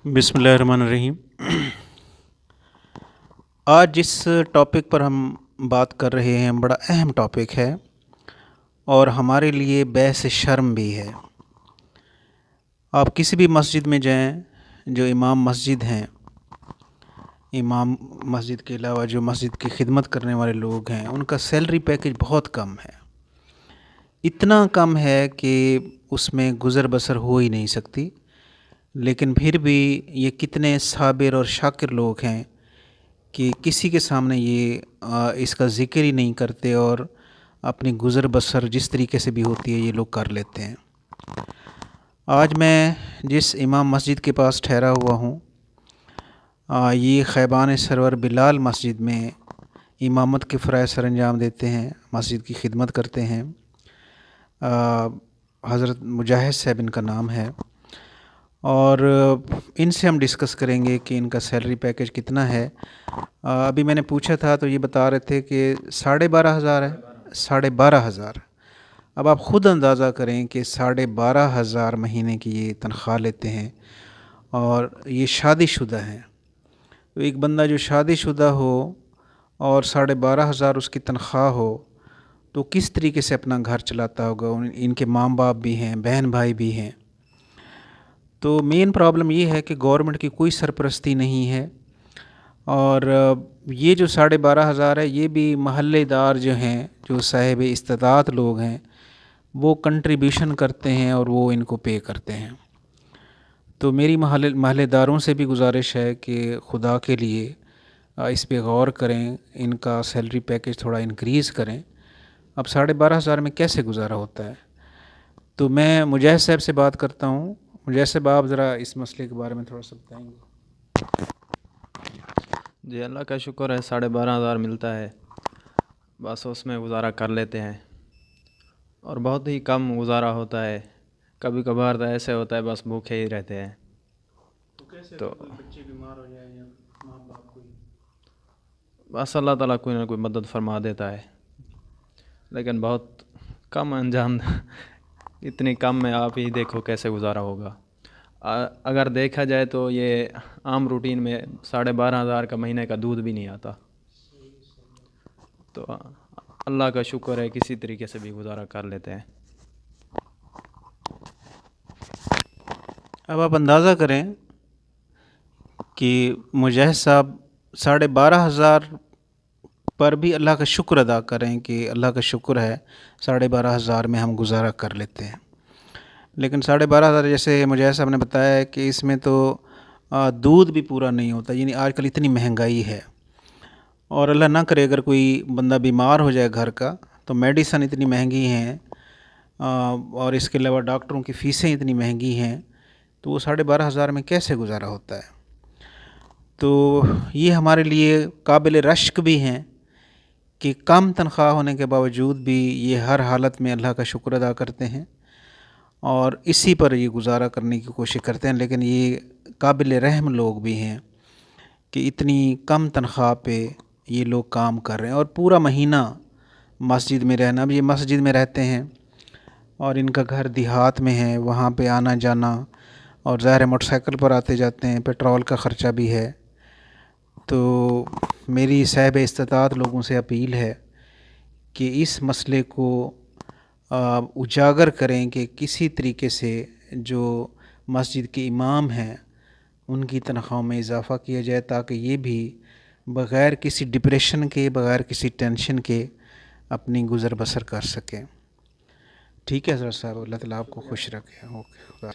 बिस्मिल्लाहिर्रहमानिर्रहीम। आज जिस टॉपिक पर हम बात कर रहे हैं बड़ा अहम टॉपिक है और हमारे लिए बहस शर्म भी है। आप किसी भी मस्जिद में जाएं, जो इमाम मस्जिद हैं, इमाम मस्जिद के अलावा जो मस्जिद की खिदमत करने वाले लोग हैं, उनका सैलरी पैकेज बहुत कम है। इतना कम है कि उसमें गुज़र बसर हो ही नहीं सकती। लेकिन फिर भी ये कितने साबिर और शाकिर लोग हैं कि किसी के सामने ये इसका ज़िक्र ही नहीं करते और अपनी गुज़र बसर जिस तरीके से भी होती है ये लोग कर लेते हैं। आज मैं जिस इमाम मस्जिद के पास ठहरा हुआ हूँ, ये ख़ैबान सरवर बिलाल मस्जिद में इमामत के फ़राइज़ सर अंजाम देते हैं, मस्जिद की खिदमत करते हैं। हज़रत मुजाहिद साहब इनका नाम है और इनसे हम डिस्कस करेंगे कि इनका सैलरी पैकेज कितना है। अभी मैंने पूछा था तो ये बता रहे थे कि 12,500 है। 12,500। अब आप ख़ुद अंदाज़ा करें कि 12,500 महीने की ये तनख्वाह लेते हैं और ये शादीशुदा हैं। तो एक बंदा जो शादीशुदा हो और 12,500 उसकी तनख्वाह हो तो किस तरीके से अपना घर चलाता होगा। इनके माँ बाप भी हैं, बहन भाई भी हैं। तो मेन प्रॉब्लम ये है कि गवर्नमेंट की कोई सरपरस्ती नहीं है और ये जो 12,500 है ये भी महल्लेदार जो हैं, जो साहिब इस्तात लोग हैं, वो कंट्रीब्यूशन करते हैं और वो इनको पे करते हैं। तो मेरी महल्लेदारों से भी गुजारिश है कि खुदा के लिए इस पे गौर करें, इनका सैलरी पैकेज थोड़ा इंक्रीज़ करें। अब 12,500 में कैसे गुजारा होता है। तो मैं मुजाहिद साहब से बात करता हूँ। मुजाहिद साहब, आप ज़रा इस मसले के बारे में थोड़ा सा बताएंगे। जी, अल्लाह का शुक्र है, 12,500 मिलता है, बस उसमें गुजारा कर लेते हैं और बहुत ही कम गुजारा होता है। कभी कभार तो ऐसे होता है बस भूखे ही रहते हैं। तो कैसे तो कोई बच्चे बीमार हो जाए या माँ बाप कोई। बस अल्लाह ताला कोई ना कोई मदद फरमा देता है, लेकिन बहुत कम अंजाम इतनी कम में आप ही देखो कैसे गुजारा होगा। अगर देखा जाए तो ये आम रूटीन में 12,500 का महीने का दूध भी नहीं आता। तो अल्लाह का शुक्र है, किसी तरीके से भी गुजारा कर लेते हैं। अब आप अंदाज़ा करें कि मुजाहिद साहब 12,500 पर भी अल्लाह का शुक्र अदा करें कि अल्लाह का शुक्र है 12,500 में हम गुजारा कर लेते हैं। लेकिन 12,500 जैसे मुजाहिद साहब ने बताया है कि इसमें तो दूध भी पूरा नहीं होता। यानी आजकल इतनी महंगाई है और अल्लाह ना करे अगर कोई बंदा बीमार हो जाए घर का, तो मेडिसन इतनी महंगी हैं और इसके अलावा डॉक्टरों की फ़ीसें इतनी महंगी हैं, तो वो 12,500 में कैसे गुजारा होता है। तो ये हमारे लिए काबिल रश्क भी हैं कि कम तनख्वाह होने के बावजूद भी ये हर हालत में अल्लाह का शुक्र अदा करते हैं और इसी पर ये गुजारा करने की कोशिश करते हैं। लेकिन ये काबिल रहम लोग भी हैं कि इतनी कम तनख्वाह पे ये लोग काम कर रहे हैं और पूरा महीना मस्जिद में रहना। अब ये मस्जिद में रहते हैं और इनका घर देहात में है, वहाँ पे आना जाना और ज़ाहिर है मोटरसाइकिल पर आते जाते हैं, पेट्रोल का ख़र्चा भी है। तो मेरी साहिब इस्तात लोगों से अपील है कि इस मसले को उजागर करें कि किसी तरीके से जो मस्जिद के इमाम हैं उनकी तनख्वाह में इजाफ़ा किया जाए, ताकि ये भी बग़ैर किसी डिप्रेशन के, बग़ैर किसी टेंशन के अपनी गुज़र बसर कर सकें। ठीक है सर साहब, अल्लाह ताला आपको खुश रखे। ओके।